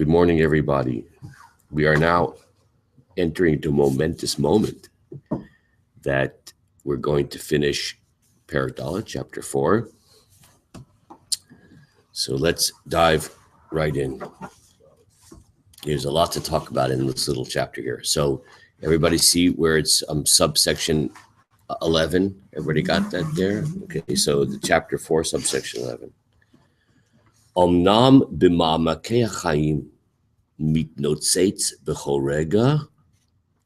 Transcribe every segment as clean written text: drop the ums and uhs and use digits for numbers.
Good morning, everybody. We are now entering into a momentous moment that we're going to finish Perek Dalet, chapter 4. So let's dive right in. There's a lot to talk about in this little chapter here. So everybody see where it's subsection 11? Everybody got that there? Okay, so the chapter 4, subsection 11. Omnam b'ma'amakei ha'chaim mitnotzetz b'chol rega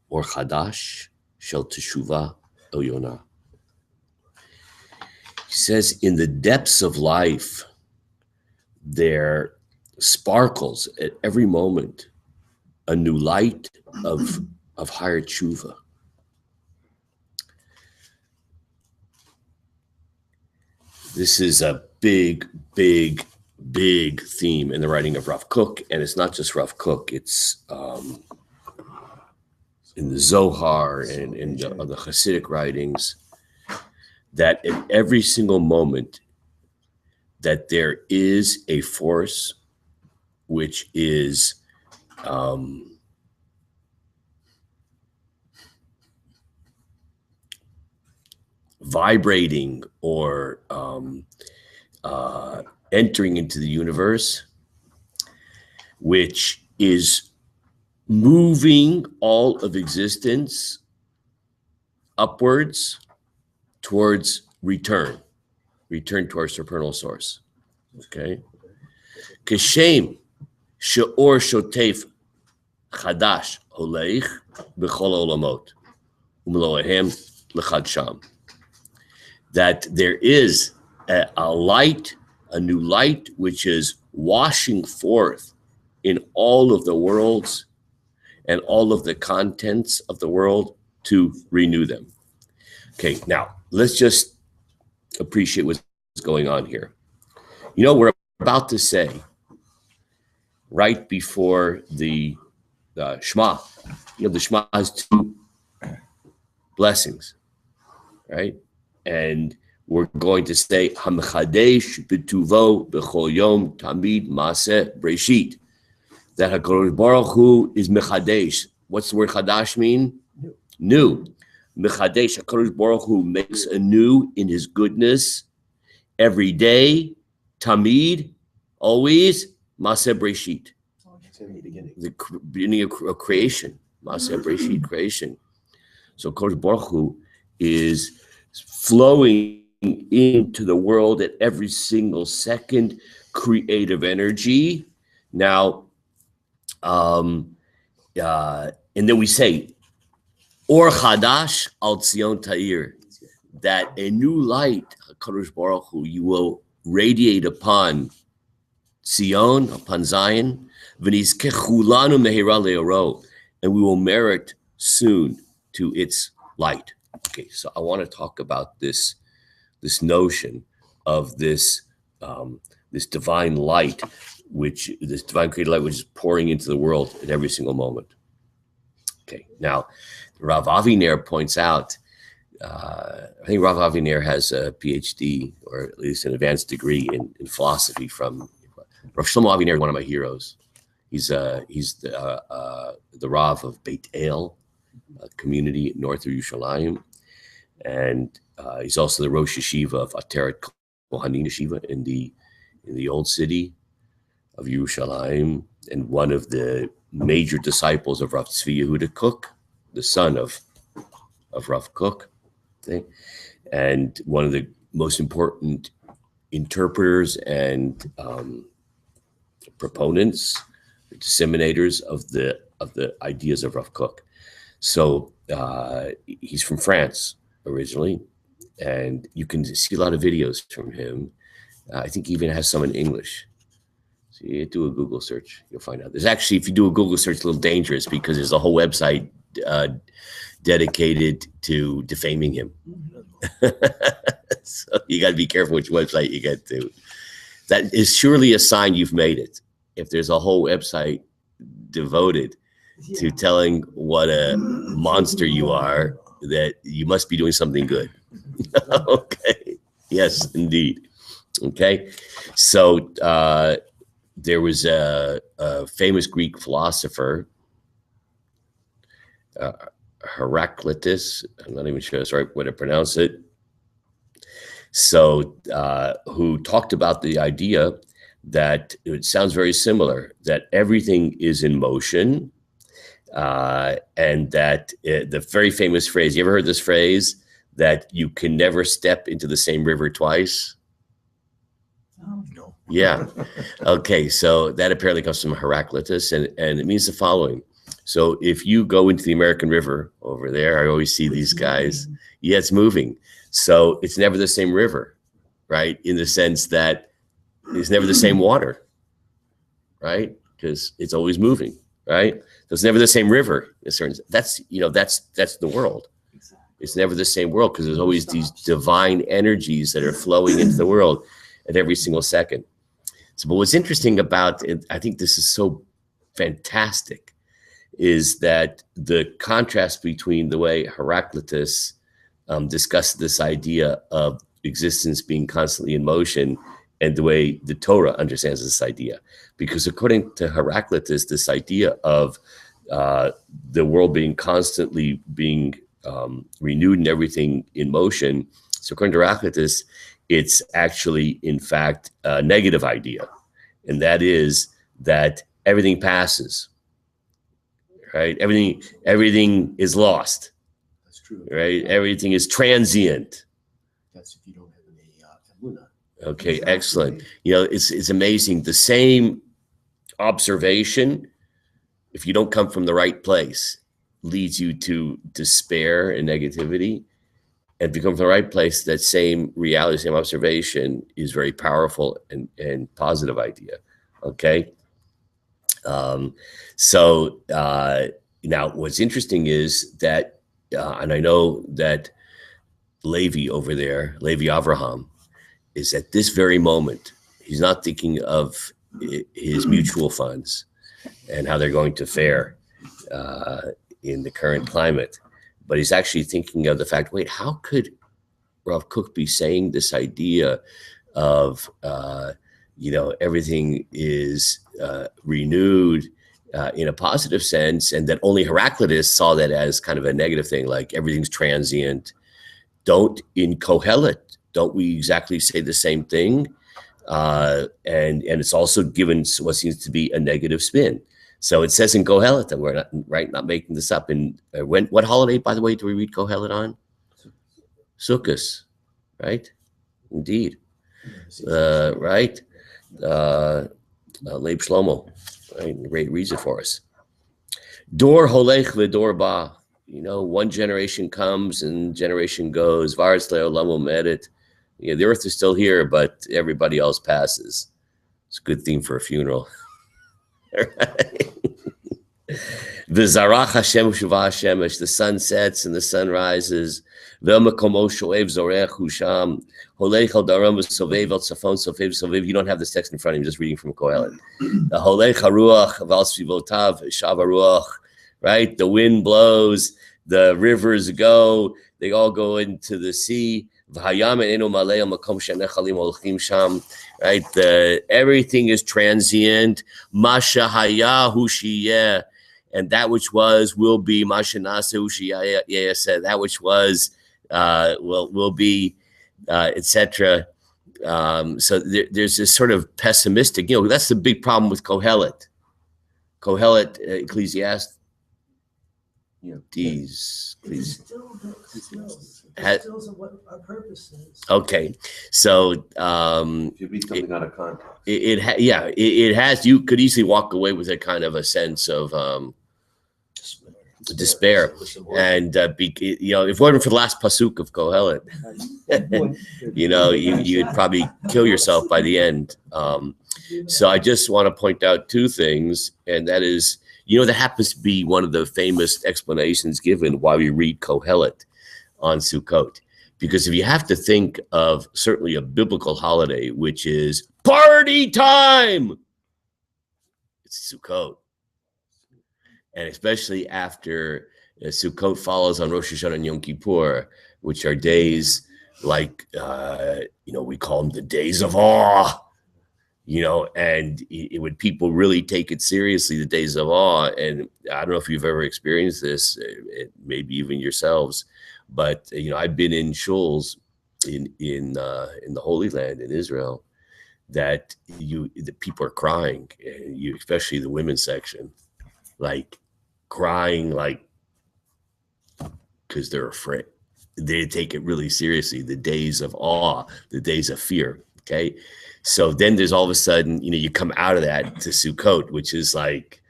or chadash shel teshuvah el-yonah. He says, in the depths of life, there sparkles at every moment a new light of higher tshuva. This is a big theme in the writing of Rav Kook, and it's not just Rav Kook, it's in the Zohar and in the Hasidic writings, that at every single moment that there is a force which is vibrating or entering into the universe, which is moving all of existence upwards towards return to our supernal source. Okay? Kashem she'or shotef chadash holeich b'chol olamot umloahem l'chad sham. That there is a light, a new light, which is washing forth in all of the worlds and all of the contents of the world to renew them. Okay, now let's just appreciate what's going on here. You know, we're about to say, right before the Shema, you know, the Shema has two blessings, right? And we're going to say, Hamchadesh b'tuvo b'chol yom tamid maaseh breshit. That HaKadosh Baruch Hu is mechadesh. What's the word chadash mean? New. Mechadesh, HaKadosh Baruch Hu makes anew in His goodness every day, tamid, always, maaseh breshit. The beginning of creation, maaseh breshit, creation. So HaKadosh Baruch Hu is flowing into the world at every single second, creative energy. Now, and then we say, Or Chadash al Tzion Ta'ir, that a new light, HaKadosh Baruch Hu, you will radiate upon Zion, upon Zion, v'nizkechulanu mehira le'oro, and we will merit soon to its light. Okay, so I want to talk about this notion of this divine light, this divine created light, which is pouring into the world at every single moment. Okay, now Rav Aviner points out, I think Rav Aviner has a PhD or at least an advanced degree in philosophy from Rav Shlomo Aviner, one of my heroes. He's the Rav of Beit El, a community north of Yerushalayim, and he's also the Rosh Yeshiva of Ateret Kohanim Yeshiva in the old city of Yerushalayim, and one of the major disciples of Rav Tzvi Yehuda Kook, the son of Rav Kook, and one of the most important interpreters and proponents, disseminators of the ideas of Rav Kook. So he's from France originally, and you can see a lot of videos from him. I think he even has some in English. So you do a Google search, you'll find out. There's actually, if you do a Google search, it's a little dangerous because there's a whole website dedicated to defaming him. So you got to be careful which website you get to. That is surely a sign you've made it. If there's a whole website devoted to telling what a monster you are, that you must be doing something good. Okay. Yes, indeed. Okay. So there was a famous Greek philosopher, Heraclitus. I'm not even sure that's the right way to pronounce it. So, who talked about the idea that it sounds very similar, that everything is in motion, and that the very famous phrase, you ever heard this phrase, that you can never step into the same river twice? No. Yeah. Okay. So that apparently comes from Heraclitus, and it means the following. So if you go into the American River over there, I always see these guys. Yeah, it's moving. So it's never the same river, right? In the sense that it's never the same water, right? Because it's always moving, right? So it's never the same river. That's the world. It's never the same world because there's always these divine energies that are flowing into the world at every single second. So, but what's interesting about it, I think this is so fantastic, is that the contrast between the way Heraclitus discussed this idea of existence being constantly in motion and the way the Torah understands this idea. Because according to Heraclitus, this idea of the world being constantly being renewed and everything in motion. So according to Heraclitus, it's actually, in fact, a negative idea. And that is that everything passes, right? Everything is lost. That's true. Right? Everything is transient. That's if you don't have any emunah. Okay, Exactly. excellent. It's amazing. The same observation, if you don't come from the right place, leads you to despair and negativity. And if you come from the right place, that same reality, same observation is very powerful and positive idea. Okay. So now what's interesting is that, and I know that Levi over there, Levi Avraham, is at this very moment, he's not thinking of his mutual funds and how they're going to fare in the current climate, but he's actually thinking of the fact, wait, how could Rav Kook be saying this idea of, everything is renewed in a positive sense, and that only Heraclitus saw that as kind of a negative thing, like everything's transient. In Kohelet, don't we exactly say the same thing? And it's also given what seems to be a negative spin. So it says in Kohelet that we're not making this up. And what holiday, by the way, do we read Kohelet on? Sukkot, right? Indeed, right? Leib Shlomo, right? Ray reads it for us. Dor holech v'dor ba. One generation comes and generation goes. Varetz le'olam omedet. The earth is still here, but everybody else passes. It's a good theme for a funeral. V'zarach Hashem u'shuvah hashemesh. The sun sets and the sun rises. V'makomo shoev zorech husham. Holech al daram v'sovev al tzafon sovev. You don't have this text in front of you. I'm just reading from Kohelet. The holech haruach v'al svivotav shav haruach. Right? The wind blows. The rivers go. They all go into the sea. Right? Everything is transient. Masha haya hu sheyeh. And that which was will be. Masha nase hu sheyeh said that which was will be, etc. So there's this sort of pessimistic. That's the big problem with Kohelet. Kohelet, Ecclesiastes. These, please. What our purpose is. Okay, so If you read something out of context, it has. You could easily walk away with a kind of a sense of despair, and if it wasn't for the last pasuk of Kohelet, you'd probably kill yourself by the end. So I just want to point out two things, and that is, that happens to be one of the famous explanations given why we read Kohelet on Sukkot. Because if you have to think of certainly a biblical holiday, which is party time, it's Sukkot. And especially after Sukkot follows on Rosh Hashanah and Yom Kippur, which are days like, we call them the days of awe, you know, and when people really take it seriously, the days of awe, and I don't know if you've ever experienced this, maybe even yourselves, but you know, I've been in shuls in the Holy Land in Israel that the people are crying, and you, especially the women's section, like crying, like because they're afraid. They take it really seriously. The days of awe, the days of fear. Okay, so then there's all of a sudden, you know, you come out of that to Sukkot, which is like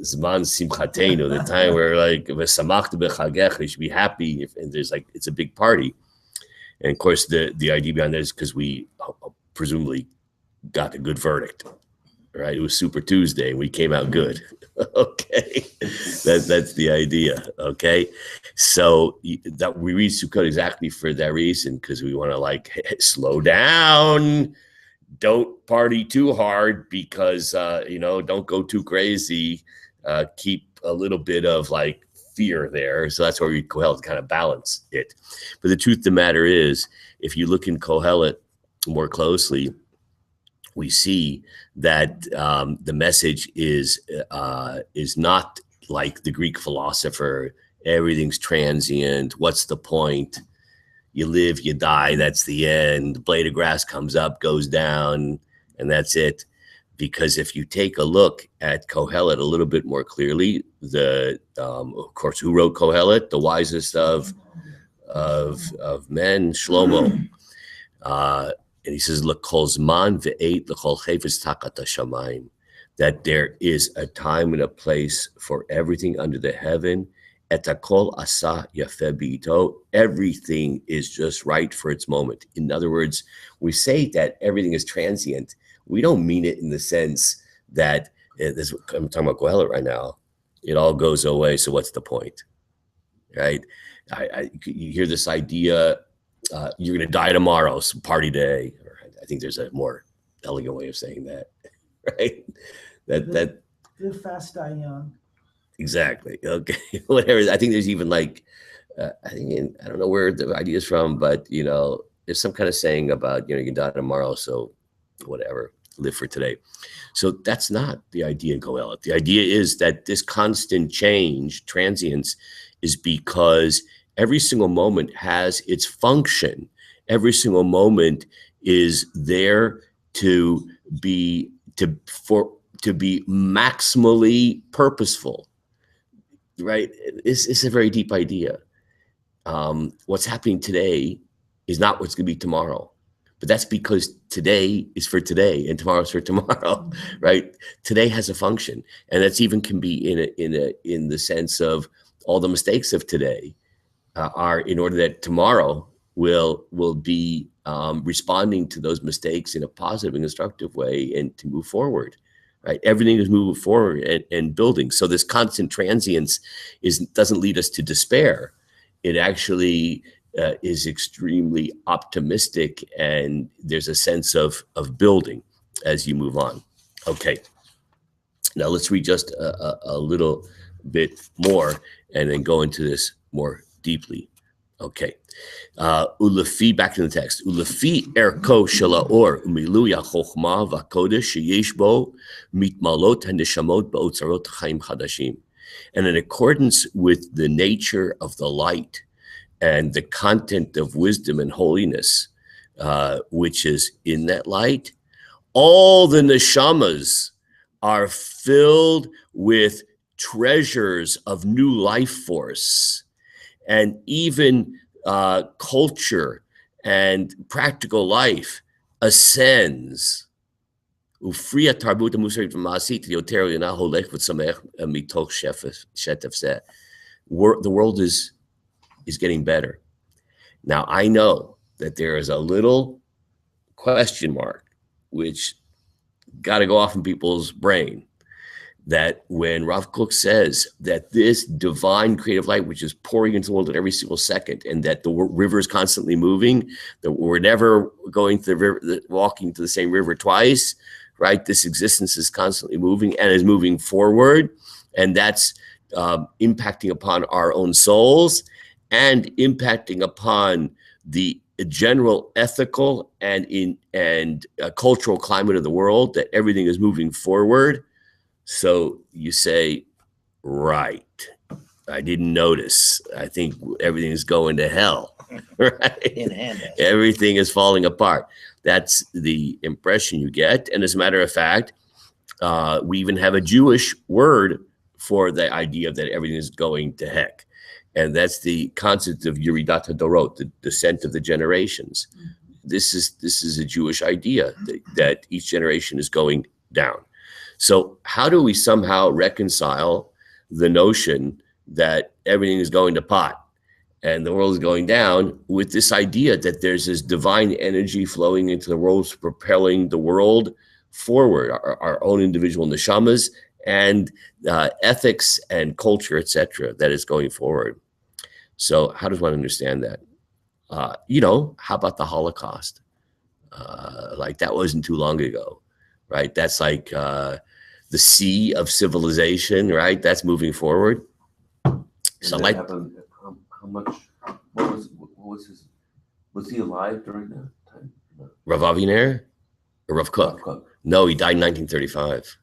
Zman Simchatenu, the time where like V'samachta b'chagecha, you should be happy, and there's like it's a big party. And of course, the idea behind that is because we presumably got a good verdict, right? It was Super Tuesday, and we came out good. Okay, that's the idea. Okay, so that we read Sukkot exactly for that reason, because we want to like slow down, don't party too hard, because you know, don't go too crazy. Keep a little bit of like fear there. So that's why we Kohelet to kind of balance it. But the truth of the matter is, if you look in Kohelet more closely, we see that the message is not like the Greek philosopher. Everything's transient. What's the point? You live, you die. That's the end. The blade of grass comes up, goes down, and that's it. Because if you take a look at Kohelet a little bit more clearly, of course, who wrote Kohelet? The wisest of men, Shlomo. And he says, "L'kol zman ve'et l'kol chayvus takat hashamayim," that there is a time and a place for everything under the heaven. Et hakol asa yafeh b'ito. Everything is just right for its moment. In other words, we say that everything is transient. We don't mean it in the sense that I'm talking about Kohelet right now. It all goes away. So what's the point, right? You hear this idea. You're going to die tomorrow, so party day. Or I think there's a more elegant way of saying that, right? That Live fast, die young. Exactly. Okay. Whatever. I think there's even like, I don't know where the idea is from, but you know, there's some kind of saying about, you know, you can die tomorrow, so whatever, live for today. So that's not the idea in Kohelet. The idea is that this constant change, transience, is because every single moment has its function. Every single moment is there to be maximally purposeful, right? It's a very deep idea. What's happening today is not what's going to be tomorrow, but that's because today is for today and tomorrow is for tomorrow, right? Today has a function, and that's even can be in the sense of all the mistakes of today are in order that tomorrow will be responding to those mistakes in a positive and constructive way and to move forward, right? Everything is moving forward and building. So this constant transience doesn't lead us to despair. It actually is extremely optimistic, and there's a sense of building as you move on. Okay, now let's read just a little bit more and then go into this more deeply. Okay. Ulefi, back to the text. Ulefi erko shelaor umiluya chochma v'kodesh sheyesh bo mitmalot haneshamot ba'otzarot chaim chadashim. And in accordance with the nature of the light and the content of wisdom and holiness, which is in that light, all the neshamas are filled with treasures of new life force. And even culture and practical life ascends. The world is getting better. Now, I know that there is a little question mark, which got to go off in people's brain, that when Rav Kook says that this divine creative light, which is pouring into the world at every single second, and that the river is constantly moving, that we're never going to the river, walking to the same river twice, right? This existence is constantly moving and is moving forward, and that's impacting upon our own souls and impacting upon the general ethical and cultural climate of the world, that everything is moving forward. So you say, right, I didn't notice. I think everything is going to hell, right? In hand. Everything is falling apart. That's the impression you get. And as a matter of fact, we even have a Jewish word for the idea that everything is going to heck. And that's the concept of Yeridat HaDorot, the descent of the generations. This is a Jewish idea that each generation is going down. So how do we somehow reconcile the notion that everything is going to pot and the world is going down with this idea that there's this divine energy flowing into the world, propelling the world forward, our own individual neshamas and ethics and culture, etc., that is going forward? So how does one understand that? How about the Holocaust? Like that wasn't too long ago, right? That's like the sea of civilization, right? That's moving forward. So like, happened, how much? What was his? Was he alive during that time? No. Rav Aviner or Rav Kook? Rav Kook. No, he died in 1935.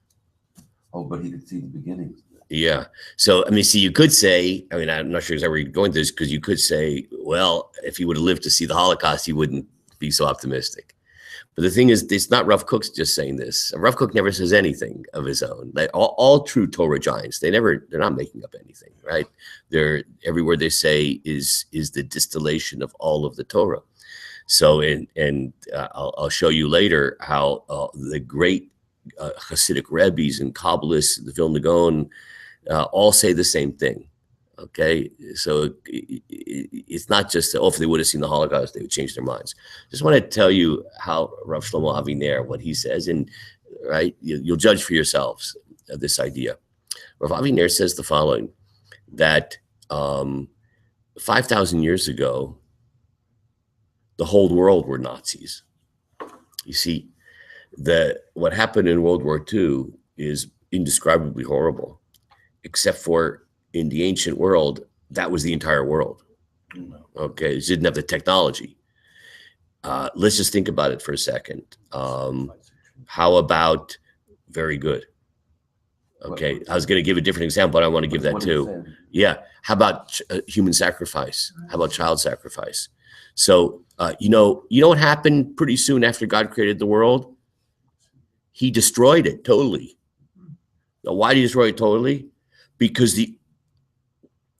Oh, but he could see the beginnings. Yeah. So, I mean, see, you could say, I mean, I'm not sure exactly where you're going with this, because you could say, well, if he would have lived to see the Holocaust, he wouldn't be so optimistic. But the thing is, it's not Rav Kook's just saying this. Rav Kook never says anything of his own. Like all true Torah giants, they're not making up anything, right? Every word they say is the distillation of all of the Torah. So, I'll show you later how the great Hasidic Rebbes and Kabbalists, the Vilna Gaon, all say the same thing. Okay, so it's not just that, if they would have seen the Holocaust, they would change their minds. Just want to tell you how Rav Shlomo Aviner, what he says, and right, you'll judge for yourselves this idea. Rav Aviner says the following, that 5,000 years ago, the whole world were Nazis. You see, what happened in World War II is indescribably horrible, except for in the ancient world, that was the entire world. Okay, it didn't have the technology. Let's just think about it for a second. How about very good? Okay, I was going to give a different example, but I want to give that too. Yeah, how about human sacrifice? How about child sacrifice? So, you know what happened pretty soon after God created the world? He destroyed it totally. Now, why did he destroy it totally? Because the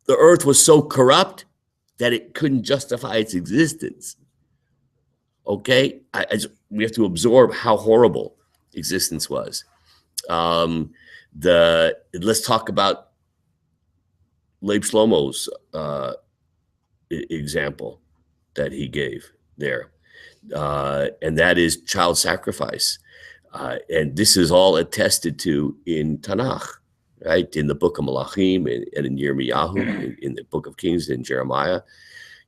earth was so corrupt that it couldn't justify its existence. Okay, we have to absorb how horrible existence was. Let's talk about Leib Shlomo's example that he gave there, and that is child sacrifice. And this is all attested to in Tanakh, right? In the book of Malachim and in Yirmiyahu, in the book of Kings and Jeremiah.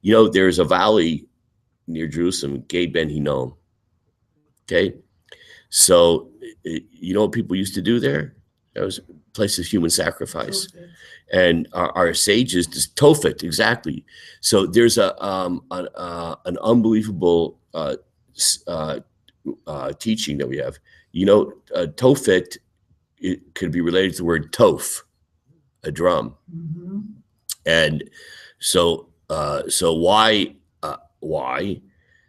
You know, there's a valley near Jerusalem, Gei Ben Hinnom. Okay? So, you know what people used to do there? That was a place of human sacrifice. And our sages, just Tophet, exactly. So there's an unbelievable teaching that we have. You know, Tophet, it could be related to the word tof, a drum. Mm-hmm. And so why?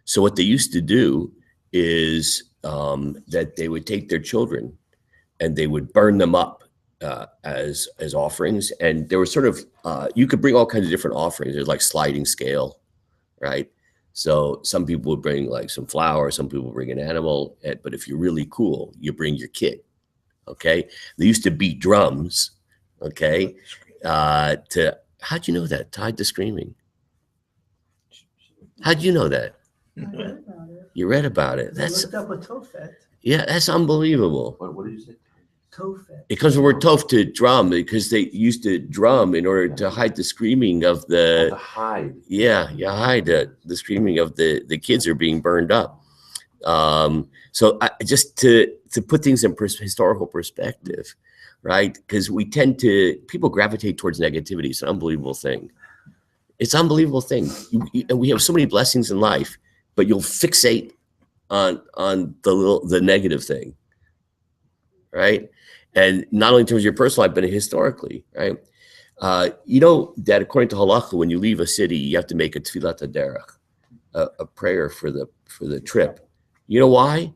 So what they used to do is that they would take their children and they would burn them up as offerings. And there was sort of, you could bring all kinds of different offerings. There's like sliding scale, right? So some people would bring like some flour, some people bring an animal, but if you're really cool, you bring your kid. Okay, they used to beat drums. Okay, how'd you know that? Tied to screaming. How'd you know that? I read about it. You read about it. I looked up a Tophet. Yeah, that's unbelievable. What did you say? Tophet. It comes from the word tof, to drum, because they used to drum in order to hide the screaming of The hide. hide the screaming of the kids are being burned up. So just to put things in historical perspective, right? Because people gravitate towards negativity. It's an unbelievable thing. It's an unbelievable thing. And we have so many blessings in life, but you'll fixate on the negative thing, right? And not only in terms of your personal life, but historically, right? You know that according to halacha, when you leave a city, you have to make a tefillat haderech, a prayer for the trip. You know why?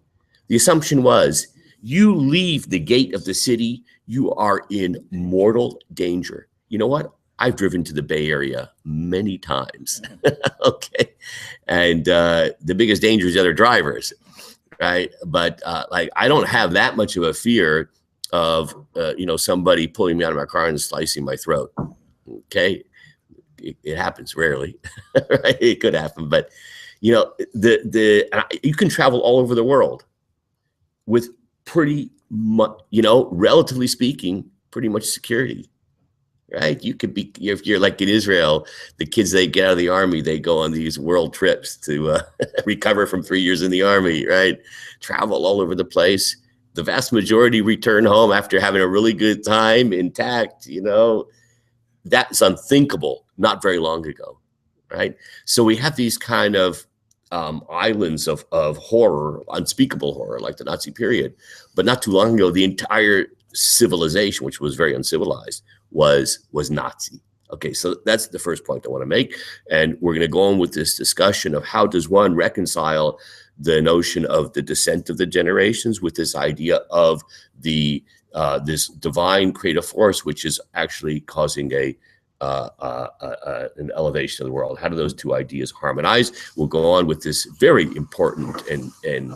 The assumption was you leave the gate of the city, you are in mortal danger. You know what? I've driven to the Bay Area many times, okay? And the biggest danger is the other drivers, right? But like, I don't have that much of a fear of, you know, somebody pulling me out of my car and slicing my throat, okay? It happens rarely, right? It could happen, but, you know, you can travel all over the world with pretty much, you know, relatively speaking, pretty much security. Right? You could be, if you're like in Israel, the kids, they get out of the army, they go on these world trips to recover from 3 years in the army, right? Travel all over the place. The vast majority return home after having a really good time intact, you know. That's unthinkable not very long ago, right? So we have these kind of islands of horror, unspeakable horror, like the Nazi period. But not too long ago, the entire civilization, which was very uncivilized, was Nazi. Okay, so that's the first point I want to make. And we're going to go on with this discussion of how does one reconcile the notion of the descent of the generations with this idea of the this divine creative force, which is actually causing an elevation of the world. How do those two ideas harmonize? We'll go on with this very important and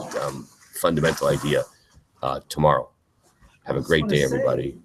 fundamental idea tomorrow. Have a great day, everybody.